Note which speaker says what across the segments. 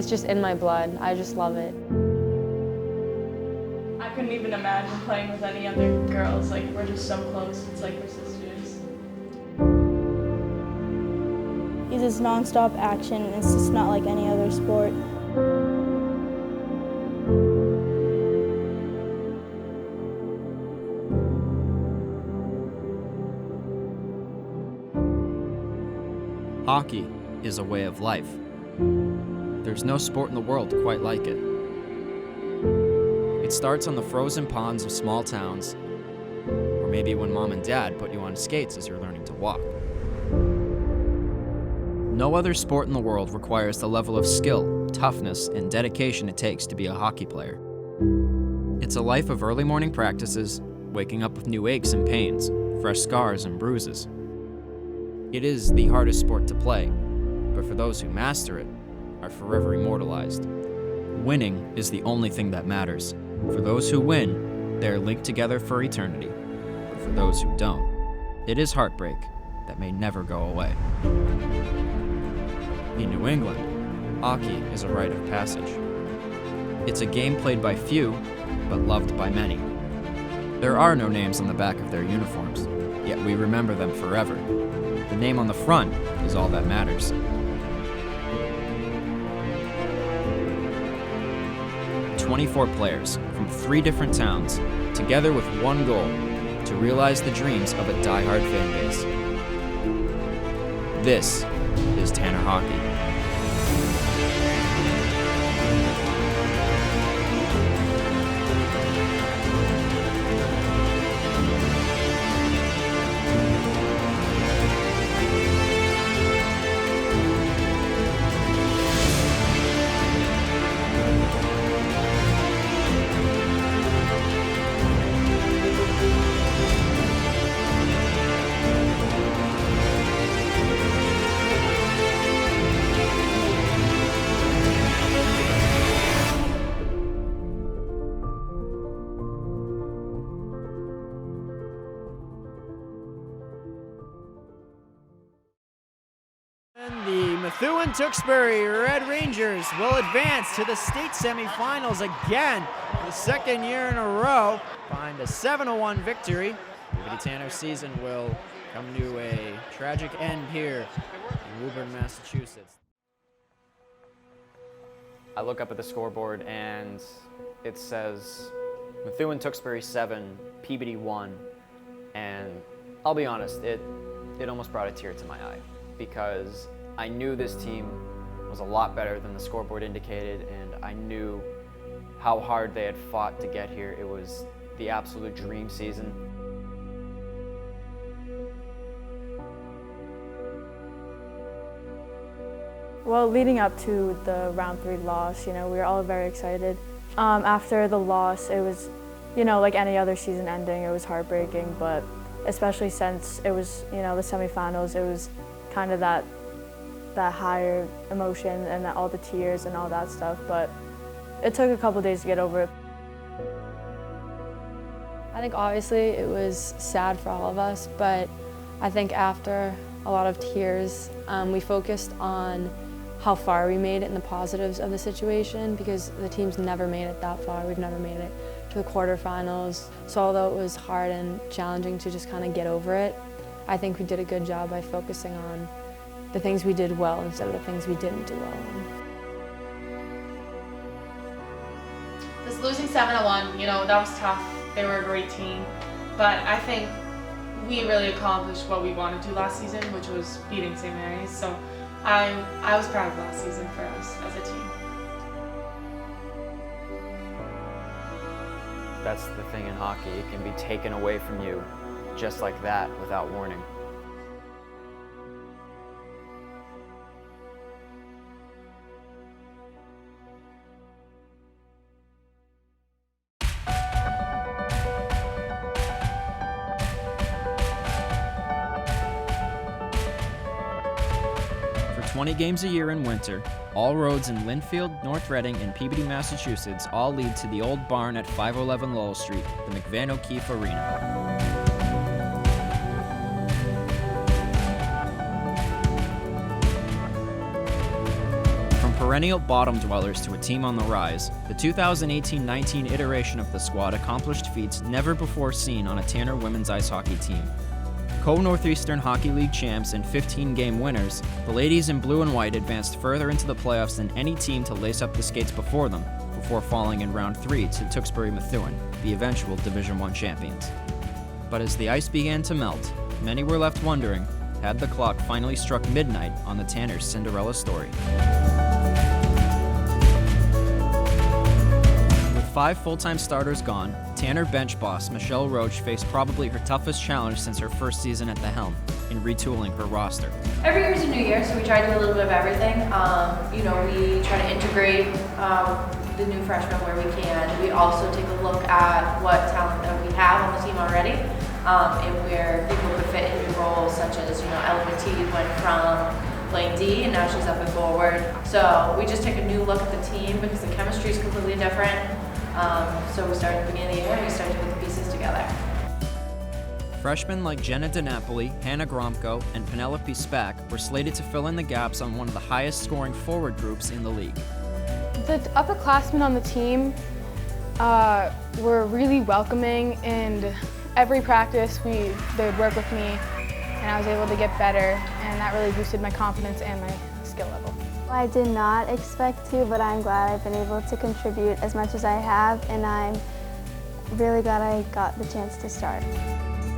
Speaker 1: It's just in my blood. I just love it.
Speaker 2: I couldn't even imagine playing with any other girls. Like, we're just so close. It's like we're sisters.
Speaker 3: It's just nonstop action. It's just not like any other sport.
Speaker 4: Hockey is a way of life. There's no sport in the world quite like it. It starts on the frozen ponds of small towns, or maybe when mom and dad put you on skates as you're learning to walk. No other sport in the world requires the level of skill, toughness, and dedication it takes to be a hockey player. It's a life of early morning practices, waking up with new aches and pains, fresh scars and bruises. It is the hardest sport to play, but for those who master it, are forever immortalized. Winning is the only thing that matters. For those who win, they are linked together for eternity. But for those who don't, it is heartbreak that may never go away. In New England, hockey is a rite of passage. It's a game played by few, but loved by many. There are no names on the back of their uniforms, yet we remember them forever. The name on the front is all that matters. "24 players from 3 different towns, together with one goal, to realize the dreams of a diehard fan base. This is Tanner Hockey.
Speaker 5: And the Methuen-Tewksbury Red Rangers will advance to the state semifinals again for the second year in a row. Find a 7-1 victory. Maybe Tanner's season will come to a tragic end here in Woburn, Massachusetts.
Speaker 6: I look up at the scoreboard and it says Methuen-Tewksbury 7, Peabody 1, and I'll be honest, it almost brought a tear to my eye because I knew this team was a lot better than the scoreboard indicated, and I knew how hard they had fought to get here. It was the absolute dream season.
Speaker 3: Well, leading up to the round 3 loss, we were all very excited. After the loss, it was, like any other season ending, it was heartbreaking, but especially since it was, the semifinals, it was kind of that higher emotion and all the tears and all that stuff, but it took a couple days to get over it.
Speaker 1: I think obviously it was sad for all of us, but I think after a lot of tears, we focused on how far we made it and the positives of the situation, because the team's never made it that far. We've never made it to the quarterfinals. So although it was hard and challenging to just kind of get over it, I think we did a good job by focusing on the things we did well instead of the things we didn't do well on.
Speaker 2: This losing 7-1, that was tough. They were a great team. But I think we really accomplished what we wanted to last season, which was beating St. Mary's. So I was proud of last season for us as a team.
Speaker 6: That's the thing in hockey. It can be taken away from you just like that without warning.
Speaker 4: For 20 games a year in winter, all roads in Linfield, North Reading, and Peabody, Massachusetts all lead to the old barn at 511 Lowell Street, the McVan O'Keefe Arena. perennial bottom dwellers to a team on the rise, the 2018-19 iteration of the squad accomplished feats never before seen on a Tanner women's ice hockey team. Co-Northeastern Hockey League champs and 15-game winners, the ladies in blue and white advanced further into the playoffs than any team to lace up the skates before them, before falling in round 3 to Tewksbury-Methuen, the eventual Division I champions. But as the ice began to melt, many were left wondering, had the clock finally struck midnight on the Tanners' Cinderella story? With 5 full-time starters gone, Tanner bench boss Michelle Roach faced probably her toughest challenge since her first season at the helm, in retooling her roster.
Speaker 7: Every year is a new year, so we try to do a little bit of everything. We try to integrate the new freshmen where we can. We also take a look at what talent that we have on the team already, and where people could fit in new roles, such as, Ella McTeague went from playing D and now she's up and forward. So we just take a new look at the team because the chemistry is completely different. So we start at the beginning of the year and we start to put the pieces together.
Speaker 4: Freshmen like Jenna DiNapoli, Hannah Gromko, and Penelope Spack were slated to fill in the gaps on one of the highest scoring forward groups in the league.
Speaker 8: The upperclassmen on the team were really welcoming, and every practice they would work with me and I was able to get better, and that really boosted my confidence and my skill level.
Speaker 9: I did not expect to, but I'm glad I've been able to contribute as much as I have, and I'm really glad I got the chance to start.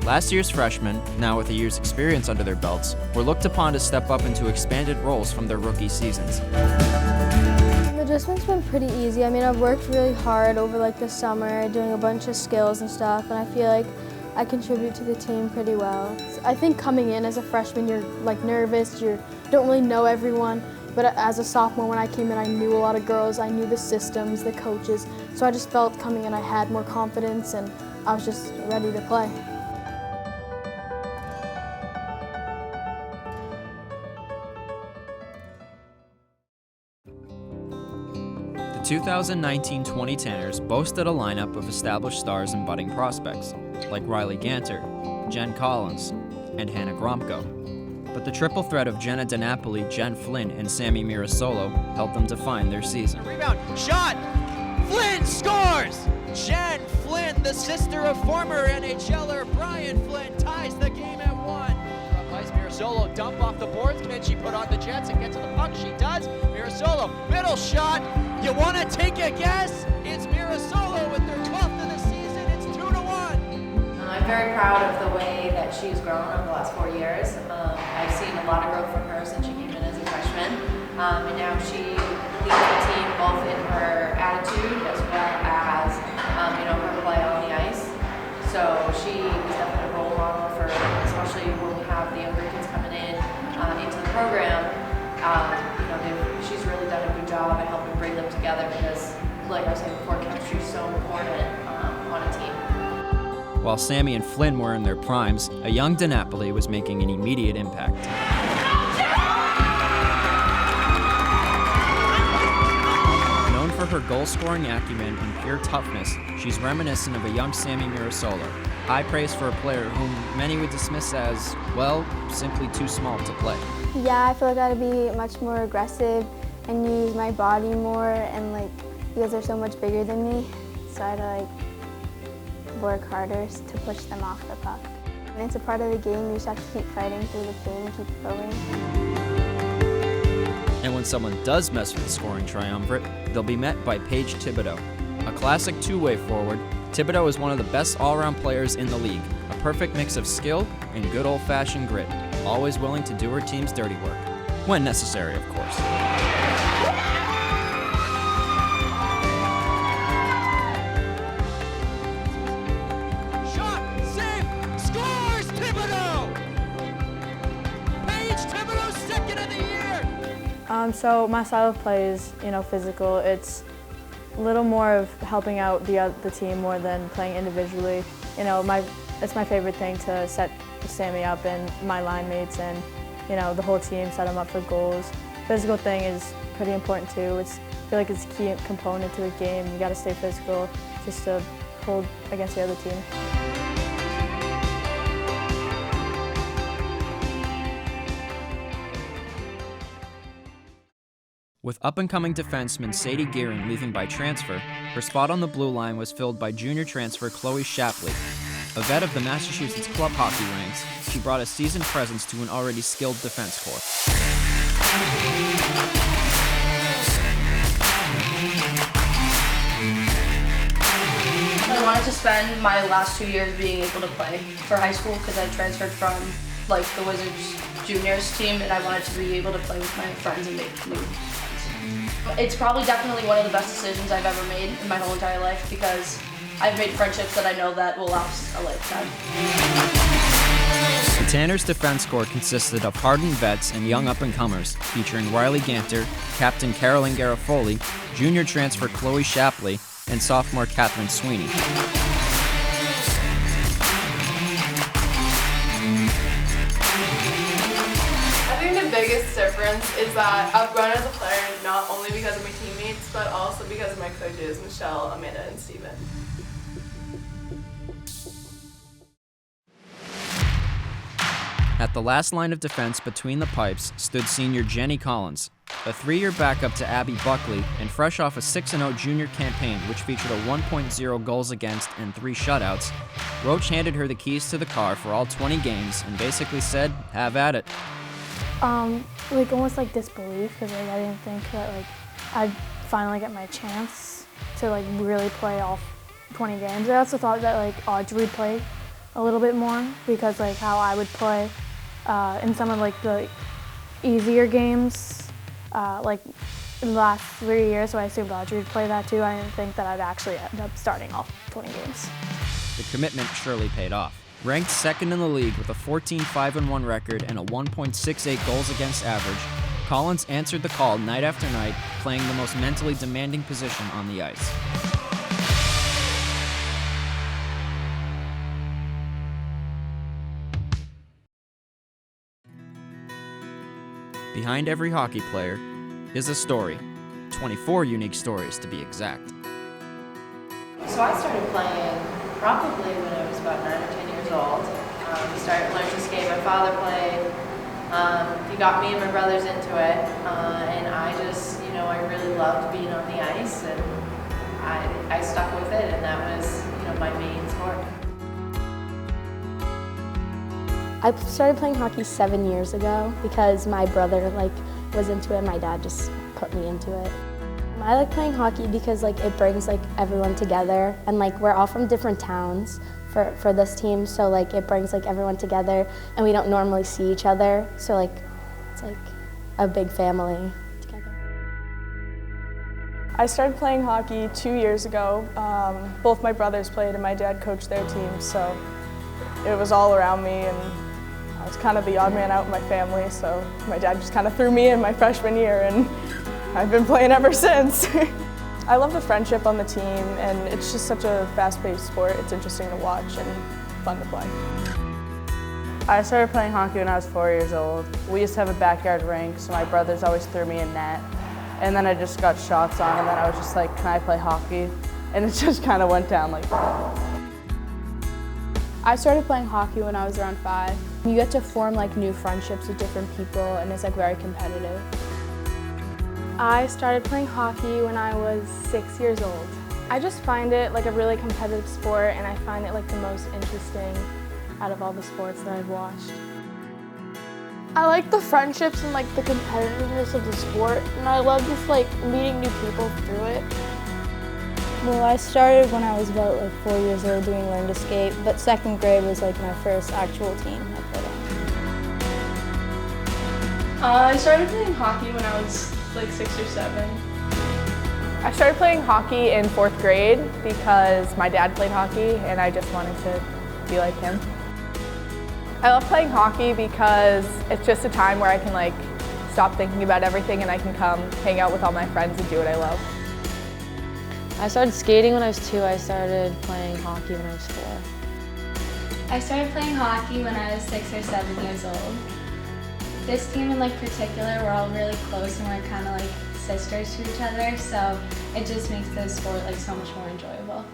Speaker 4: Last year's freshmen, now with a year's experience under their belts, were looked upon to step up into expanded roles from their rookie seasons.
Speaker 9: The adjustment's been pretty easy. I've worked really hard over the summer, doing a bunch of skills and stuff, and I feel like I contribute to the team pretty well. I think coming in as a freshman, you're nervous, you don't really know everyone, but as a sophomore when I came in, I knew a lot of girls, I knew the systems, the coaches, so I just felt coming in I had more confidence and I was just ready to play.
Speaker 4: The 2019-20 Tanners boasted a lineup of established stars and budding prospects, like Riley Ganter, Jen Collins, and Hannah Gromko. But the triple threat of Jenna DiNapoli, Jen Flynn, and Sammy Mira Solo helped them define their season.
Speaker 5: Rebound, shot, Flynn scores! Jen Flynn, the sister of former NHLer Brian Flynn, ties the game at 1. From ice, Mira Solo, dump off the boards. Can she put on the Jets and get to the puck? She does. Mira Solo, middle shot. You want to take a guess? It's Mira Solo with their 12th of the season. It's 2-1.
Speaker 7: I'm very proud of the way that she's grown over the last 4 years. I've seen a lot of growth from her since she came in as a freshman, and now she leads the team both in her attitude as well as her play on the ice. So she is definitely a role model for, especially when we have the younger kids coming in into the program. She's really done a good job at helping bring them together because, like I was saying before, chemistry is so important on a team.
Speaker 4: While Sammy and Flynn were in their primes, a young DiNapoli was making an immediate impact. Known for her goal-scoring acumen and pure toughness, she's reminiscent of a young Sammy Mira Solo. High praise for a player whom many would dismiss as, well, simply too small to play.
Speaker 9: Yeah, I feel like I gotta be much more aggressive and use my body more, and because they're so much bigger than me, so I had to work harder to push them off the puck. And it's a part of the game, you just have to keep fighting through the pain and keep going.
Speaker 4: And when someone does mess with the scoring triumvirate, they'll be met by Paige Thibodeau. A classic two-way forward, Thibodeau is one of the best all-around players in the league, a perfect mix of skill and good old-fashioned grit, always willing to do her team's dirty work, when necessary, of course.
Speaker 5: Shot, save, scores, Thibodeau! Paige Thibodeau, second of the year!
Speaker 3: So my style of play is, physical. It's a little more of helping out the team more than playing individually. It's my favorite thing to set Sammy up and my line mates and, the whole team, set them up for goals. Physical thing is pretty important too. I feel like it's a key component to a game. You gotta stay physical just to hold against the other team.
Speaker 4: With up-and-coming defenseman Sadie Gearing leaving by transfer, her spot on the blue line was filled by junior transfer Chloe Shapley. A vet of the Massachusetts club hockey ranks, she brought a seasoned presence to an already skilled defense corps.
Speaker 10: I wanted to spend my last 2 years being able to play for high school because I transferred from the Wizards juniors team, and I wanted to be able to play with my friends and make new friends. It's probably definitely one of the best decisions I've ever made in my whole entire life because I've made friendships that I know that will last a lifetime.
Speaker 4: The Tanners defense corps consisted of hardened vets and young up-and-comers, featuring Riley Ganter, Captain Carolyn Garofoli, junior transfer Chloe Shapley, and sophomore Catherine Sweeney.
Speaker 11: I think the biggest difference is that I've grown as a player not only because of my teammates, but also because of my coaches, Michelle, Amanda, and Steven.
Speaker 4: At the last line of defense between the pipes stood senior Jenny Collins, a 3-year backup to Abby Buckley, and fresh off a 6-0 junior campaign which featured a 1.0 goals against and 3 shutouts. Roach handed her the keys to the car for all 20 games and basically said, "Have at it."
Speaker 3: Almost disbelief because I didn't think that I'd finally get my chance to really play all 20 games. I also thought that Audrey would play a little bit more because how I would play in some of the easier games in the last 3 years, so I assumed Audrey would play that too. I didn't think that I'd actually end up starting all 20 games.
Speaker 4: The commitment surely paid off. Ranked second in the league with a 14-5-1 record and a 1.68 goals against average, Collins answered the call night after night, playing the most mentally demanding position on the ice. Behind every hockey player is a story. 24 unique stories to be exact.
Speaker 7: So I started playing probably when I was about 9 or 10 years old. Started learning to skate. My father played. He got me and my brothers into it, and I just, I really loved being on the ice, and I stuck with it, and that was, my main sport.
Speaker 9: I started playing hockey 7 years ago because my brother was into it and my dad just put me into it. I like playing hockey because it brings everyone together, and we're all from different towns for this team, so it brings everyone together, and we don't normally see each other, so it's a big family together.
Speaker 11: I started playing hockey 2 years ago. Both my brothers played and my dad coached their team, so it was all around me, and I was kind of the odd man out in my family, so my dad just kind of threw me in my freshman year, and I've been playing ever since. I love the friendship on the team, and it's just such a fast-paced sport. It's interesting to watch and fun to play.
Speaker 12: I started playing hockey when I was 4 years old. We used to have a backyard rink, so my brothers always threw me in net. And then I just got shots on, and then I was just like, can I play hockey? And it just kind of went down like that.
Speaker 8: I started playing hockey when I was around 5. You get to form new friendships with different people, and it's very competitive.
Speaker 3: I started playing hockey when I was 6 years old. I just find it a really competitive sport, and I find it the most interesting out of all the sports that I've watched.
Speaker 13: I like the friendships and the competitiveness of the sport, and I love just meeting new people through it.
Speaker 9: Well, I started when I was about 4 years old doing Learn to Skate, but 2nd grade was my first actual team I played on.
Speaker 11: I started playing hockey when I was 6 or 7.
Speaker 12: I started playing hockey in 4th grade because my dad played hockey and I just wanted to be like him. I love playing hockey because it's just a time where I can stop thinking about everything and I can come hang out with all my friends and do what I love.
Speaker 1: I started skating when I was 2. I started playing hockey when I was 4.
Speaker 14: I started playing hockey when I was 6 or 7 years old. This team in particular, we're all really close and we're kind of sisters to each other, so it just makes the sport so much more enjoyable.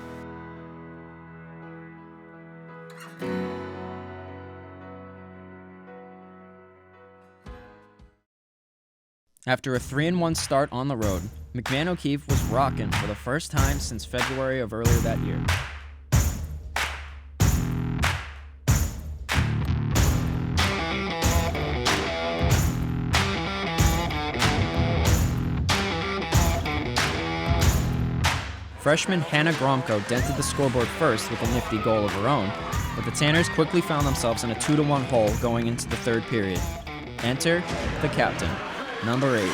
Speaker 4: After a 3-1 start on the road, McMahon O'Keefe was rocking for the first time since February of earlier that year. Freshman Hannah Gromko dented the scoreboard first with a nifty goal of her own, but the Tanners quickly found themselves in a 2-1 hole going into the third period. Enter the captain, number 8.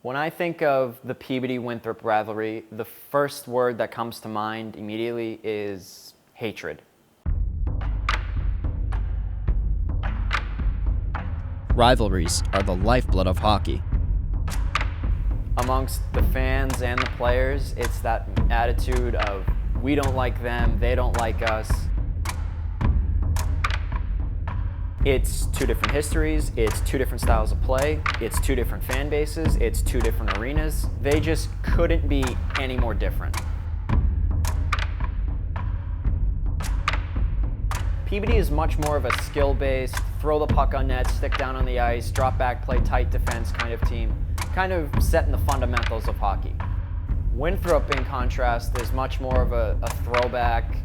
Speaker 6: When I think of the Peabody-Winthrop rivalry, the first word that comes to mind immediately is hatred.
Speaker 4: Rivalries are the lifeblood of hockey.
Speaker 6: Amongst the fans and the players, it's that attitude of we don't like them, they don't like us. It's two different histories, it's two different styles of play, it's two different fan bases, it's two different arenas. They just couldn't be any more different. Peabody is much more of a skill-based, throw the puck on net, stick down on the ice, drop back, play tight defense kind of team, kind of setting the fundamentals of hockey. Winthrop, in contrast, is much more of a throwback,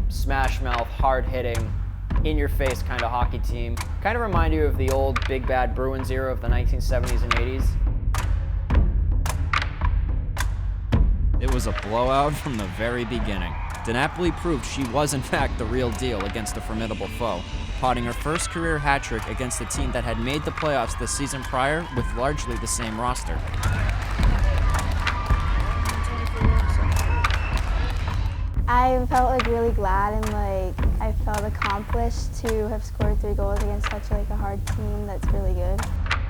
Speaker 6: smash mouth, hard-hitting, in-your-face kind of hockey team. Kind of remind you of the old big bad Bruins era of the 1970s and 80s.
Speaker 4: It was a blowout from the very beginning. DiNapoli proved she was in fact the real deal against a formidable foe, potting her first career hat trick against a team that had made the playoffs the season prior with largely the same roster.
Speaker 9: I felt like really glad and like I felt accomplished to have scored 3 goals against such like a hard team that's really good.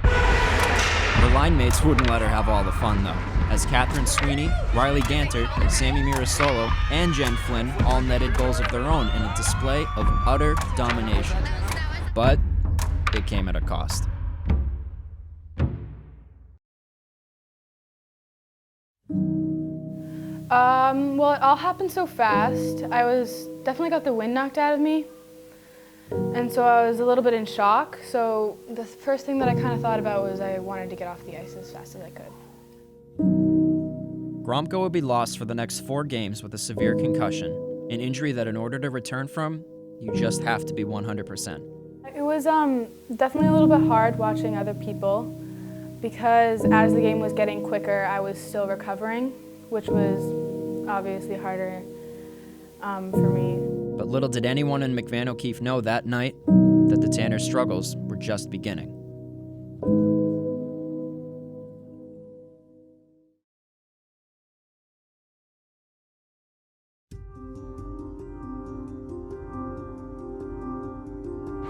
Speaker 4: Her line mates wouldn't let her have all the fun though, as Catherine Sweeney, Riley Ganter, Sammy Mira Solo, and Jen Flynn all netted goals of their own in a display of utter domination. But it came at a cost.
Speaker 8: Well, it all happened so fast. I definitely got the wind knocked out of me. And so I was a little bit in shock. So the first thing that I kind of thought about was I wanted to get off the ice as fast as I could.
Speaker 4: Gromko would be lost for the next 4 games with a severe concussion, an injury that in order to return from, you just have to be 100%.
Speaker 8: It was definitely a little bit hard watching other people because as the game was getting quicker, I was still recovering, which was obviously harder for me.
Speaker 4: But little did anyone in McMahon O'Keefe know that night that the Tanners' struggles were just beginning.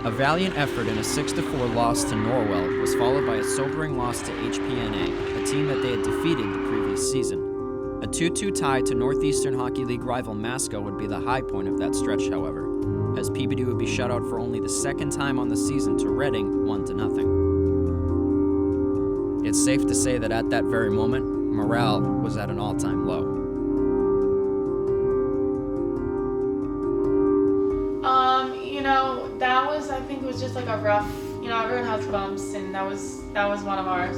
Speaker 4: A valiant effort in a 6-4 loss to Norwell was followed by a sobering loss to HPNA, a team that they had defeated the previous season. A 2-2 tie to Northeastern Hockey League rival Masco would be the high point of that stretch, however, as Peabody would be shut out for only the second time on the season to Reading 1-0. It's safe to say that at that very moment, morale was at an all-time low.
Speaker 2: That was, I think it was just like a rough, everyone has bumps, and that was one of ours.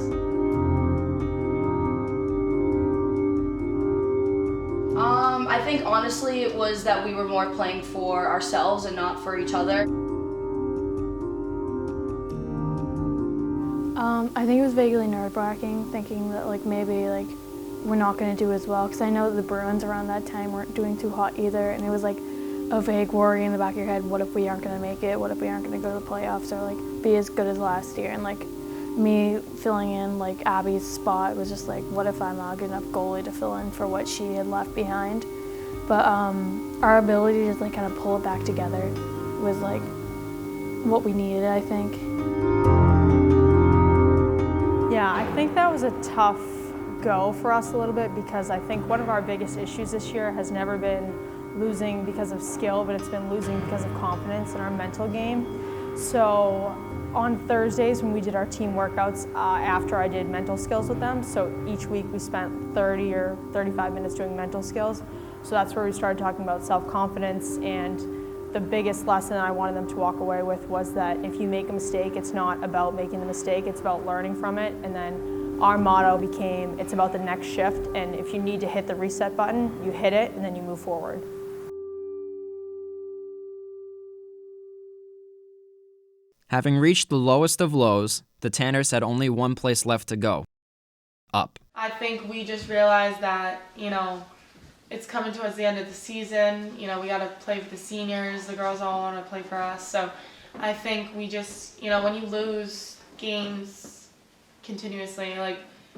Speaker 10: I think honestly it was that we were more playing for ourselves and not for each other.
Speaker 9: I think it was vaguely nerve-wracking, thinking that like maybe like we're not going to do as well, because I know that the Bruins around that time weren't doing too hot either, and it was like a vague worry in the back of your head, what if we aren't going to make it, what if we aren't going to go to the playoffs or like be as good as last year, and like me filling in like Abby's spot was just like, what if I'm not a good enough goalie to fill in for what she had left behind. But our ability to like kind of pull it back together was like
Speaker 8: what we needed, I think.
Speaker 3: Yeah, I think that was a tough go for us a little bit because I think one of our biggest issues this year has never been losing because of skill, but it's been losing because of confidence in our mental game. So on Thursdays when we did our team workouts, after I did mental skills with them, so each week we spent 30 or 35 minutes doing mental skills. So that's where we started talking about self-confidence, and the biggest lesson I wanted them to walk away with was that if you make a mistake, it's not about making the mistake, it's about learning from it. And then our motto became, it's about the next shift, and if you need to hit the reset button, you hit it and then you move forward.
Speaker 4: Having reached the lowest of lows, the Tanners had only one place left to go: up.
Speaker 2: I think we just realized that, it's coming towards the end of the season. We got to play with the seniors. The girls all want to play for us. So I think we just, when you lose games continuously,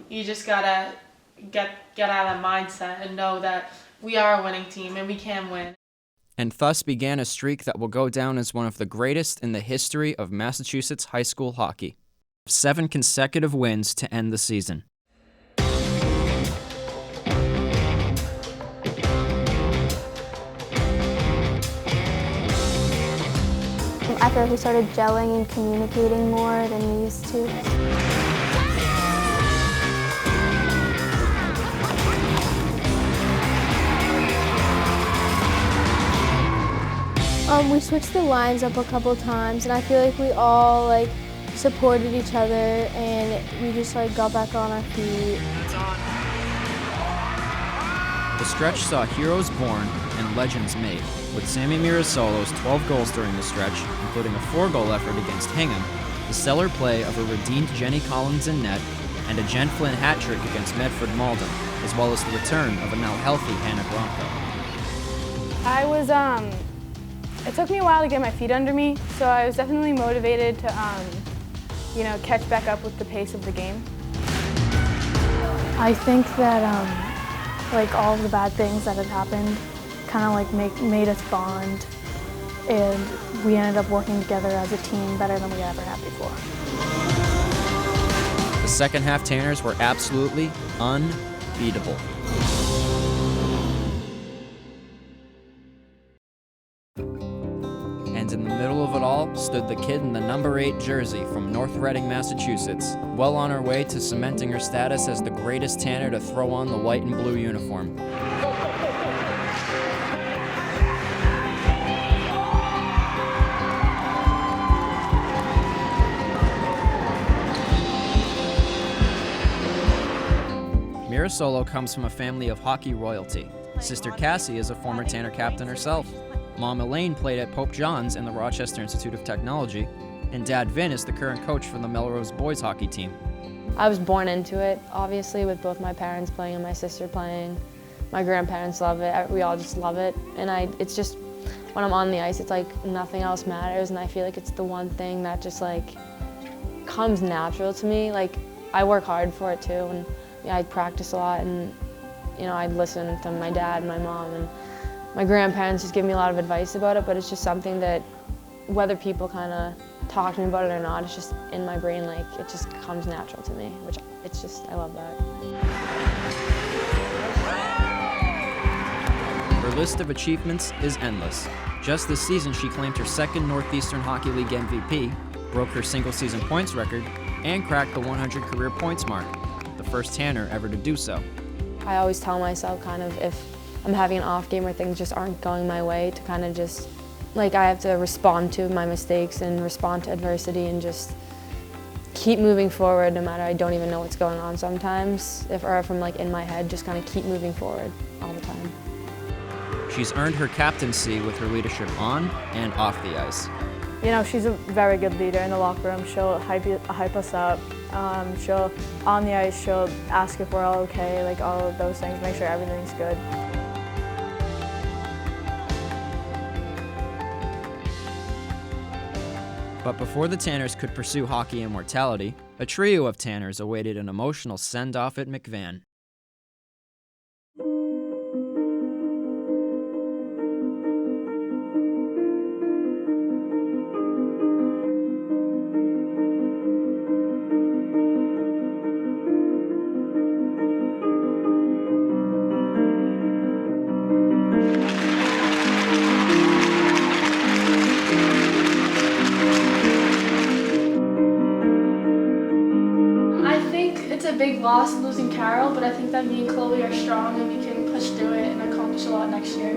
Speaker 2: you just got to get out of that mindset and know that we are a winning team and we can win.
Speaker 4: And thus began a streak that will go down as one of the greatest in the history of Massachusetts high school hockey. 7 consecutive wins to end the season.
Speaker 9: I feel like we started gelling and communicating more than we used to. We switched the lines up a couple times, and I feel like we all supported each other, and we just got back on our feet.
Speaker 4: The stretch saw heroes born and legends made, with Sammy Mira Solo's 12 goals during the stretch, including a 4-goal effort against Hingham, the stellar play of a redeemed Jenny Collins in net, and a Jen Flynn hat trick against Medford Malden, as well as the return of a now healthy Hannah Bronco.
Speaker 8: It took me a while to get my feet under me, so I was definitely motivated to, catch back up with the pace of the game. I think that, all of the bad things that had happened kind of made us bond, and we ended up working together as a team better than we ever had before.
Speaker 4: The second half Tanners were absolutely unbeatable. And in the middle of it all stood the kid in the number 8 jersey from North Reading, Massachusetts, well on her way to cementing her status as the greatest Tanner to throw on the white and blue uniform. Mira Solo comes from a family of hockey royalty. Sister Cassie is a former Tanner captain herself. Mom Elaine played at Pope John's and the Rochester Institute of Technology, and Dad Vin is the current coach for the Melrose boys hockey team.
Speaker 1: I was born into it, obviously, with both my parents playing and my sister playing. My grandparents love it. We all just love it. And it's just, when I'm on the ice, it's like nothing else matters, and I feel like it's the one thing that just comes natural to me. I work hard for it too, and I practice a lot, and I listen to my dad and my mom, and my grandparents just give me a lot of advice about it, but it's just something that, whether people kind of talk to me about it or not, it's just in my brain, it just comes natural to me, which it's just, I love that.
Speaker 4: Her list of achievements is endless. Just this season, she claimed her second Northeastern Hockey League MVP, broke her single-season points record, and cracked the 100 career points mark, the first Tanner ever to do so.
Speaker 1: I always tell myself if I'm having an off game or things just aren't going my way, to kind of just, I have to respond to my mistakes and respond to adversity and just keep moving forward no matter I don't even know what's going on sometimes. If I'm in my head, just kind of keep moving forward all the time.
Speaker 4: She's earned her captaincy with her leadership on and off the ice.
Speaker 3: She's a very good leader in the locker room. She'll hype us up. She'll, on the ice, she'll ask if we're all okay, all of those things, make sure everything's good.
Speaker 4: But before the Tanners could pursue hockey immortality, a trio of Tanners awaited an emotional send-off at McVan.
Speaker 13: loss and losing Carol, but I think that me and Chloe are strong and we can push through it and accomplish a lot next year.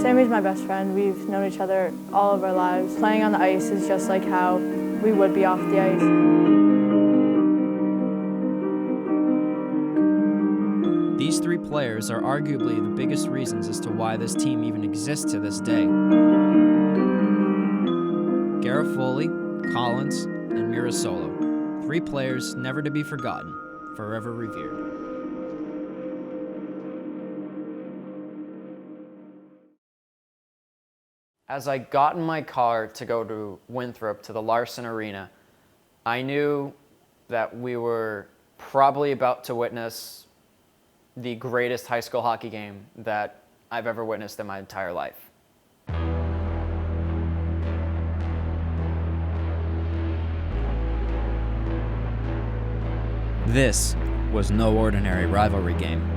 Speaker 3: Sammy's my best friend. We've known each other all of our lives. Playing on the ice is just like how we would be off the ice.
Speaker 4: These three players are arguably the biggest reasons as to why this team even exists to this day. Garofoli, Collins, and Mira Solo. Three players never to be forgotten, forever revered.
Speaker 6: As I got in my car to go to Winthrop, to the Larson Arena, I knew that we were probably about to witness the greatest high school hockey game that I've ever witnessed in my entire life.
Speaker 4: This was no ordinary rivalry game.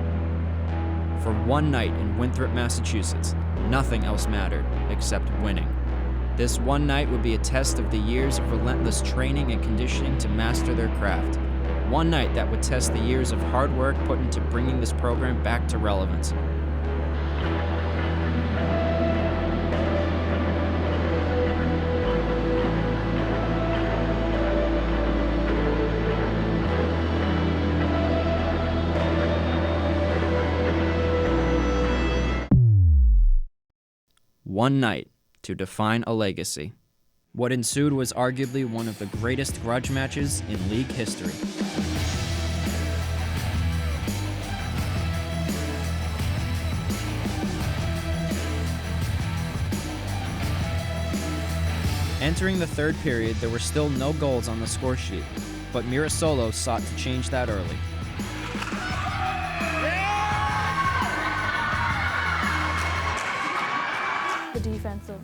Speaker 4: For one night in Winthrop, Massachusetts, nothing else mattered except winning. This one night would be a test of the years of relentless training and conditioning to master their craft. One night that would test the years of hard work put into bringing this program back to relevance. One night to define a legacy. What ensued was arguably one of the greatest grudge matches in league history. Entering the third period, there were still no goals on the score sheet, but Mira Solo sought to change that early.
Speaker 3: The defensive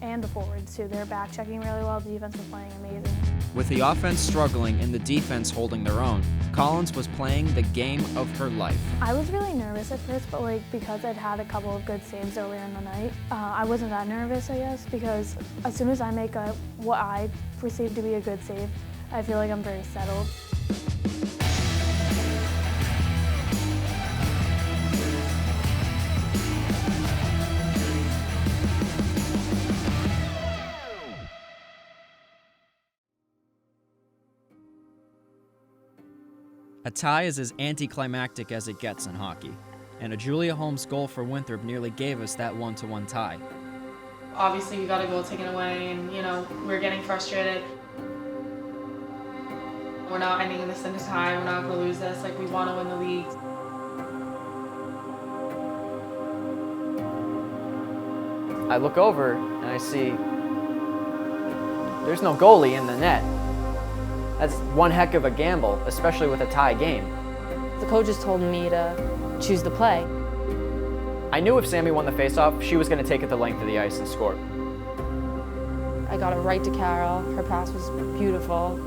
Speaker 3: and the forwards too. They're back checking really well. The defense was playing amazing.
Speaker 4: With the offense struggling and the defense holding their own, Collins was playing the game of her life.
Speaker 3: I was really nervous at first, but because I'd had a couple of good saves earlier in the night, I wasn't that nervous, I guess, because as soon as I make what I perceive to be a good save, I feel like I'm very settled.
Speaker 4: A tie is as anticlimactic as it gets in hockey, and a Julia Holmes goal for Winthrop nearly gave us that 1-1 tie.
Speaker 2: Obviously, we got a goal taken away, and we're getting frustrated. We're not ending this in a tie. We're not going to lose this. We want to win the league.
Speaker 6: I look over and I see there's no goalie in the net. That's one heck of a gamble, especially with a tie game.
Speaker 1: The coaches told me to choose the play.
Speaker 6: I knew if Sammy won the faceoff, she was going to take it the length of the ice and score.
Speaker 1: I got it right to Carol. Her pass was beautiful.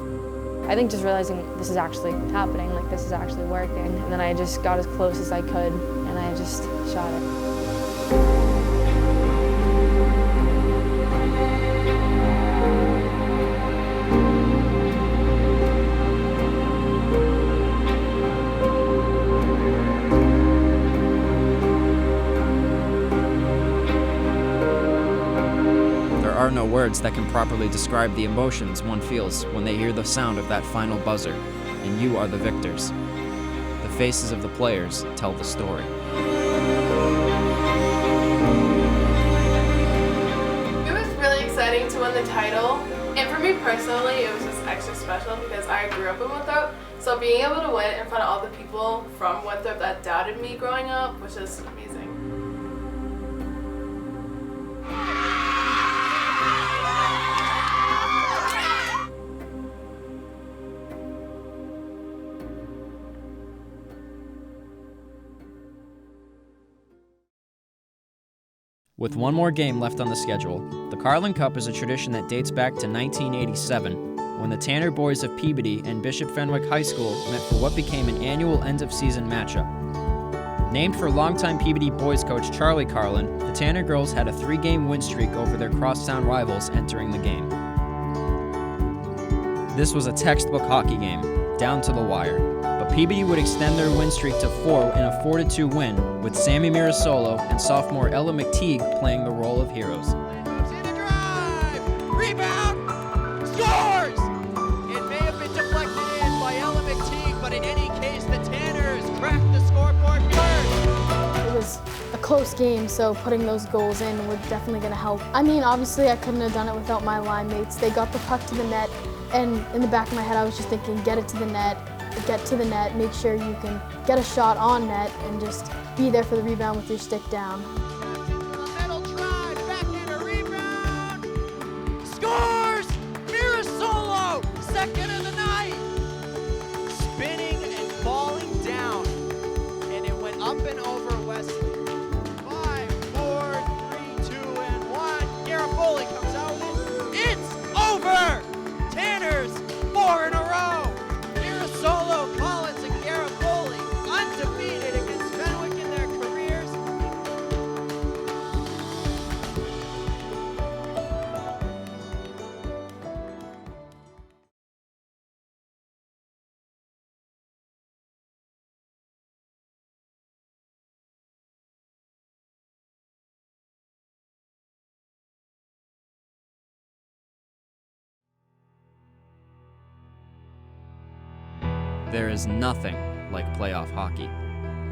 Speaker 1: I think just realizing this is actually happening, this is actually working. And then I just got as close as I could, and I just shot it.
Speaker 4: There are no words that can properly describe the emotions one feels when they hear the sound of that final buzzer, and you are the victors. The faces of the players tell the story.
Speaker 11: It was really exciting to win the title, and for me personally, it was just extra special because I grew up in Winthrop, so being able to win in front of all the people from Winthrop that doubted me growing up was just amazing.
Speaker 4: With one more game left on the schedule, the Carlin Cup is a tradition that dates back to 1987, when the Tanner boys of Peabody and Bishop Fenwick High School met for what became an annual end-of-season matchup. Named for longtime Peabody boys coach Charlie Carlin, the Tanner girls had a 3-game win streak over their crosstown rivals entering the game. This was a textbook hockey game, down to the wire, but Peabody would extend their win streak to 4 in a 4-2 win, with Mira Solo and sophomore Ella McTeague playing the role of heroes.
Speaker 5: Rebound! Scores! It may have been deflected in by Ella McTeague, but in any case, the Tanners cracked the scoreboard first.
Speaker 9: It was a close game, so putting those goals in were definitely going to help. I mean, obviously I couldn't have done it without my line mates. They got the puck to the net, and in the back of my head I was just thinking, get it to the net, get to the net, make sure you can get a shot on net, and just be there for the rebound with your stick down.
Speaker 5: Scores! Mira Solo, second of the night. Spinning and falling down, and it went up and over Wesley. 5, 4, 3, 2, and 1. Garofoli comes out with it. It's over! Tanners, 4 in a row. Mira Solo, Collins, and Garofoli undefeated against Fenwick in their careers.
Speaker 4: There is nothing like playoff hockey.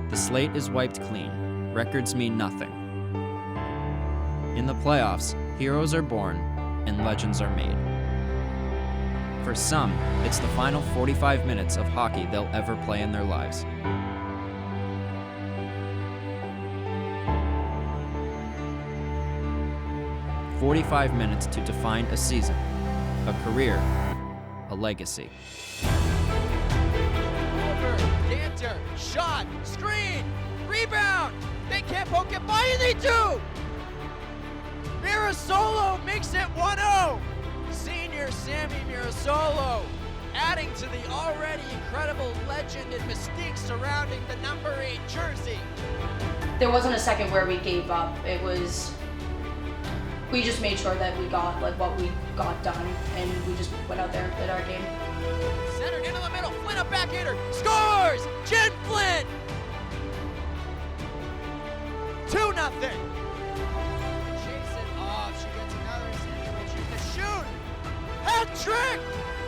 Speaker 4: The slate is wiped clean. Records mean nothing. In the playoffs, heroes are born and legends are made. For some, it's the final 45 minutes of hockey they'll ever play in their lives. "45 minutes to define a season, a career, a legacy."
Speaker 5: Danter, shot, screen, rebound. They can't poke it by, and they do. Mira Solo makes it 1-0. Senior Mira Solo, adding to the already incredible legend and mystique surrounding the number 8 jersey.
Speaker 10: There wasn't a second where we gave up. We just made sure that we got what we got done, and we just went out there and did our game.
Speaker 5: Centered into the middle, Flynn a backhander, scores! Jen Flynn! 2-0. Chase it off, she gets another, Sammy will shoot the shoot! Hat trick!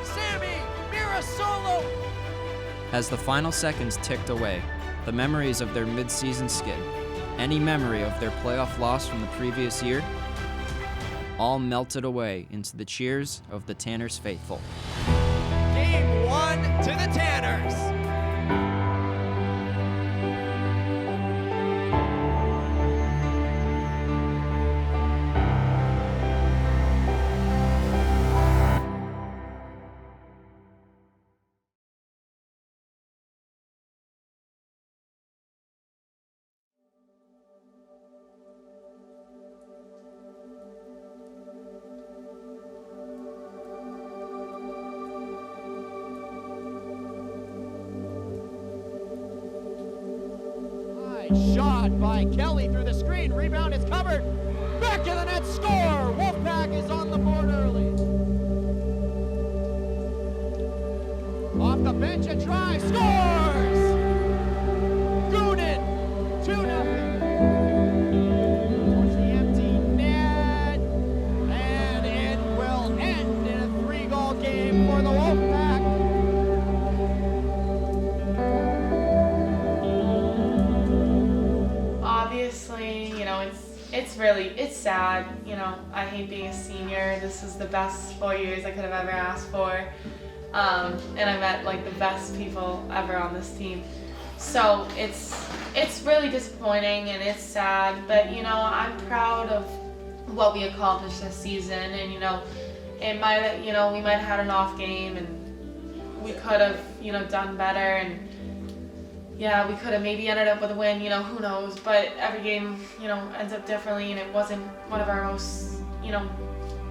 Speaker 5: Sammy, Mira Solo!
Speaker 4: As the final seconds ticked away, the memories of their mid-season skid, any memory of their playoff loss from the previous year, all melted away into the cheers of the Tanners faithful.
Speaker 5: Game 1 to the Tanners. Shot by Kelly through the screen. Rebound is covered. Back of the net, score! Wolfpack is on the board early. Off the bench, a try. Scores! Gooden, 2-0. Towards the empty net. And it will end in a 3-goal game for the Wolfpack.
Speaker 2: Obviously, it's sad. I hate being a senior. This is the best 4 years I could have ever asked for. And I met the best people ever on this team. So it's really disappointing and it's sad, but I'm proud of what we accomplished this season, and it might we might have had an off game and we could have done better, and yeah, we could have maybe ended up with a win, who knows, but every game, ends up differently, and it wasn't one of our most,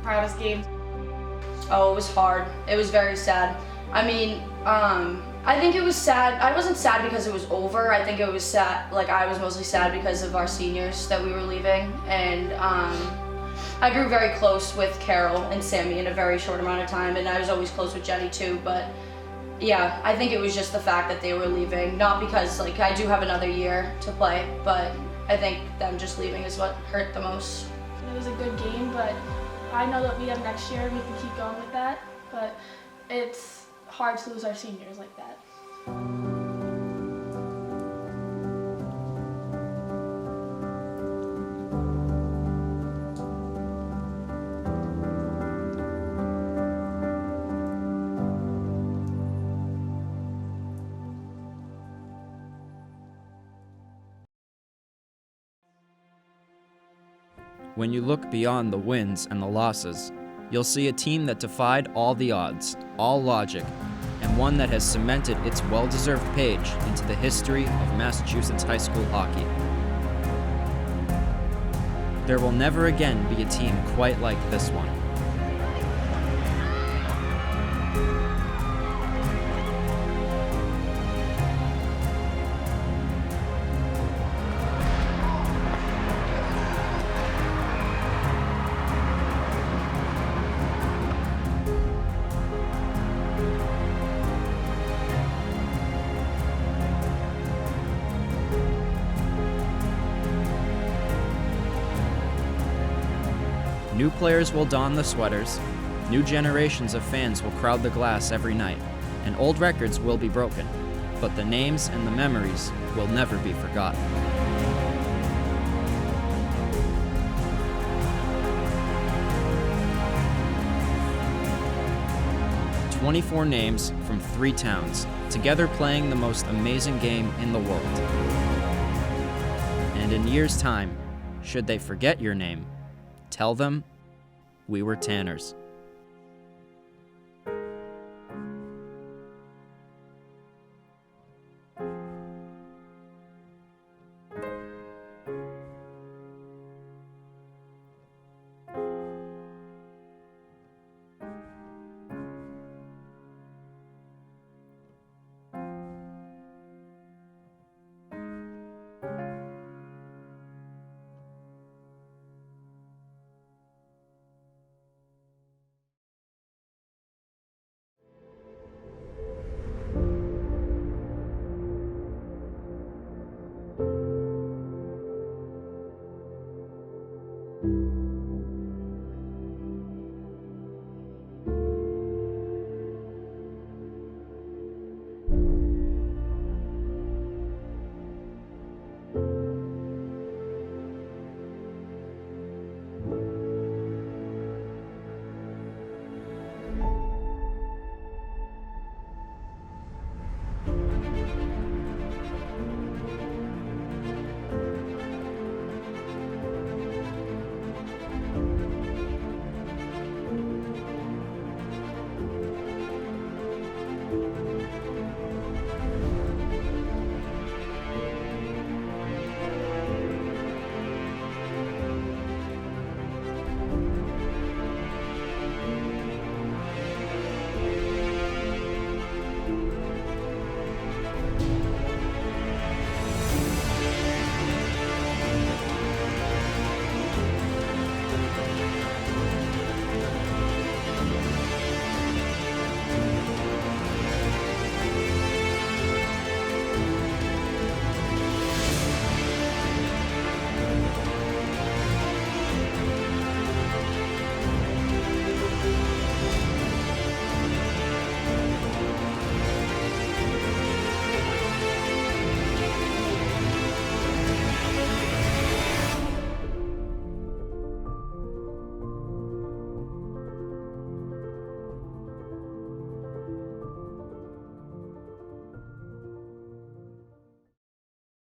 Speaker 2: proudest games.
Speaker 10: Oh, it was hard. It was very sad. I mean, I think it was sad. I wasn't sad because it was over. I think it was sad, I was mostly sad because of our seniors that we were leaving, and I grew very close with Carol and Sammy in a very short amount of time, and I was always close with Jenny too, but yeah, I think it was just the fact that they were leaving, not because I do have another year to play, but I think them just leaving is what hurt the most.
Speaker 13: It was a good game, but I know that we have next year and we can keep going with that, but it's hard to lose our seniors like that.
Speaker 4: When you look beyond the wins and the losses, you'll see a team that defied all the odds, all logic, and one that has cemented its well-deserved page into the history of Massachusetts high school hockey. There will never again be a team quite like this one. New players will don the sweaters, new generations of fans will crowd the glass every night, and old records will be broken, but the names and the memories will never be forgotten. "24 names from 3 towns, together playing the most amazing game in the world. And in years' time, should they forget your name, tell them we were Tanners."